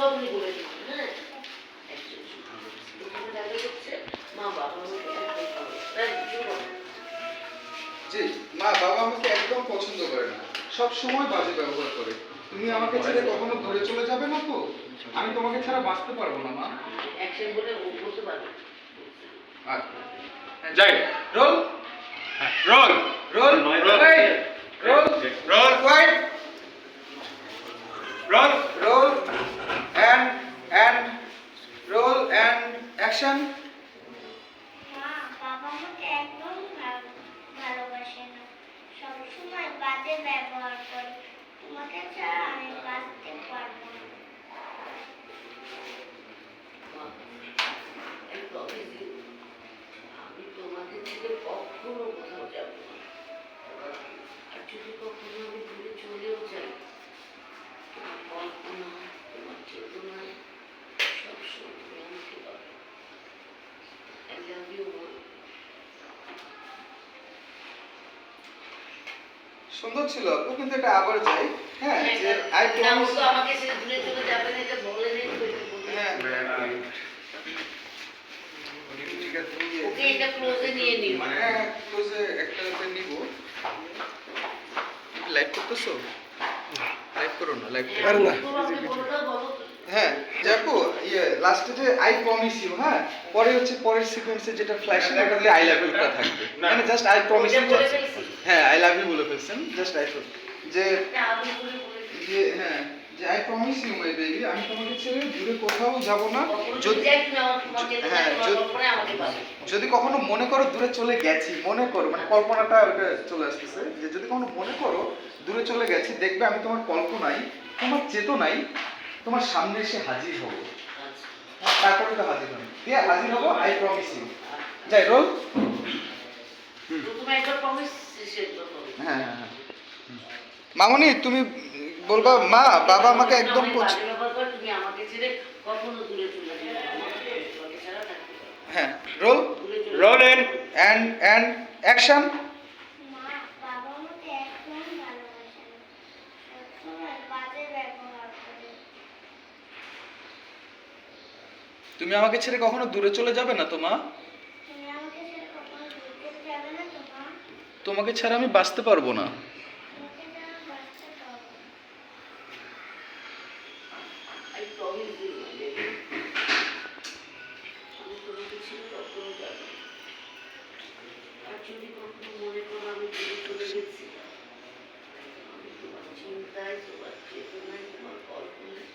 সবই বলে দিবি, হ্যাঁ? দেখা যাচ্ছে মা বাবা জি, মা বাবা আমাকে একদম পছন্দ করে না, সব সময় বাজে ব্যবহার করে। তুমি আমাকে ছেড়ে কখনো দূরে চলে যাবে না তো? আমি তোমাকে ছাড়া বাঁচতে পারবো না মা। অ্যাকশন বলে ও বলতে পারবে। যাই roll roll roll roll roll wide roll roll and roll and action. মা বাবা আমাকে একদম ভালোবাসে না, সবসময় বাজে ব্যবহার করে। তোমাকে ছাড়া আমি বাঁচতে পারবো না। আমি তোমাকে ছেড়ে কখনো কোথাও যাব না। আর যদি কখনো আমি দূরে চলেও যাই, তোমার কল্পনা, তোমার চেতনায় সবসময় তুমি আমাকে পাবে। I love you, মা। সুন্দর ছিল আপু, কিন্তু এটা আবার যাই। হ্যাঁ, যে আই না, ও প্রমিস। তো আমাকে ছেড়ে দূরে চলে যাবে না, এটা বলেনি তো, এটা বলেনি। হ্যাঁ ওকে এটা ক্লোজে নিয়ে নিও। হ্যাঁ, ক্লোজে একটা নিব। লাইভ করতেছো? লাইভ করো না, লাইভ করো না। তোমাকে বলো তো। হ্যাঁ যাকো, ইয়ে লাস্টে যে আই প্রমিস ইউ, হ্যাঁ পরে হচ্ছে পরের সিকোয়েন্সে যেটা ফ্ল্যাশিং ওটাতে আই লাভ ইউটা থাকবে, মানে জাস্ট আই প্রমিস ইউ। বলে ফেলছি। হ্যাঁ আই লাভ ইউ বলে ফেলছেন, জাস্ট আই যে এটা আমি বলে ফেলছি। যে হ্যাঁ যে I promise you my baby, আমি তোমাকে ছেড়ে দূরে কোথাও যাব না। যদি যাই তুমি আমার তোমাকে হ্যাঁ, কল্পনায় আমাকে পাবে। যদি কখনো মনে করো দূরে চলে গেছি, মনে করো মানে কল্পনাটা ওটা চলে আসতেছে, যে যদি কখনো মনে করো দূরে চলে গেছি, দেখবে আমি তোমার কল্পনায়, তোমার চেতনায় তোমার সামনে এসে হাজির হব। আচ্ছা। তারপরে তো হাজির হবো, দিয়ে হাজির হবো, আই প্রমিস ইউ। যাই রোল। তুমি একবার প্রমিস শেষ করো। হ্যাঁ হ্যাঁ হ্যাঁ। মামনি তুমি বলবা মা বাবা আমাকে একদম বাজে ব্যবহার করে, তুমি আমাকে ছেড়ে কখনো দূরে চলে যাবে না। তোমাকে ছাড়া থাকতে পারবো না। হ্যাঁ রোল দূরে চলে রোল ইন এন্ড অ্যাকশন। মা বাবা আমাকে একদম ভালোবাসে না, সবসময় বাজে ব্যবহার করে। তুমি আমাকে ছেড়ে কখনো দূরে চলে যাবে না তো মা? তুমি আমাকে ছেড়ে কখনো দূরে যাবে না তো মা? তোমাকে ছাড়া আমি বাঁচতে পারবো না। তোমাকে ছাড়া বাঁচতে পারবো না। I promise you, my baby. আমি তোমাকে ছেড়ে কখনো যাব না। আর যদি কখনো মনে করো আমি দূরে চলে গেছি, আমি তোমার চিন্তায়, তোমার চেতনায়, তোমার কল্পনায়